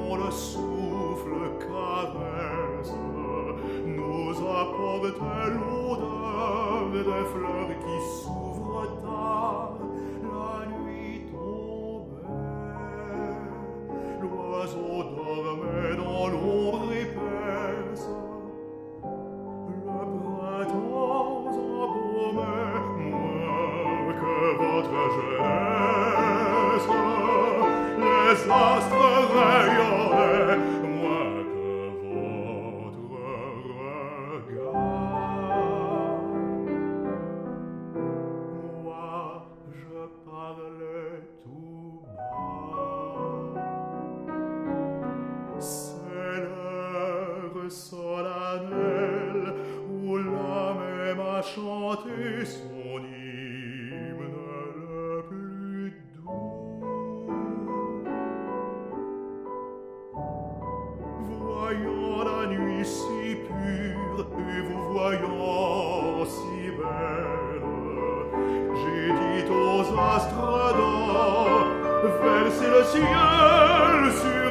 dont le souffle caresse nous apporte l'odeur des fleurs qui s'ouvrent tard. La nuit tombait, l'oiseau dormait dans l'ombre épaisse. Le printemps embaumait moins que votre jeunesse. Les astres rayonnaient moins que votre regard. Moi, je parlais tout bas. C'est l'heure solennelle où l'âme aime à chanter son hymne le plus doux. Voyant la nuit si pure et vous voyant si belle, j'ai dit aux astres d'or, versez le ciel sur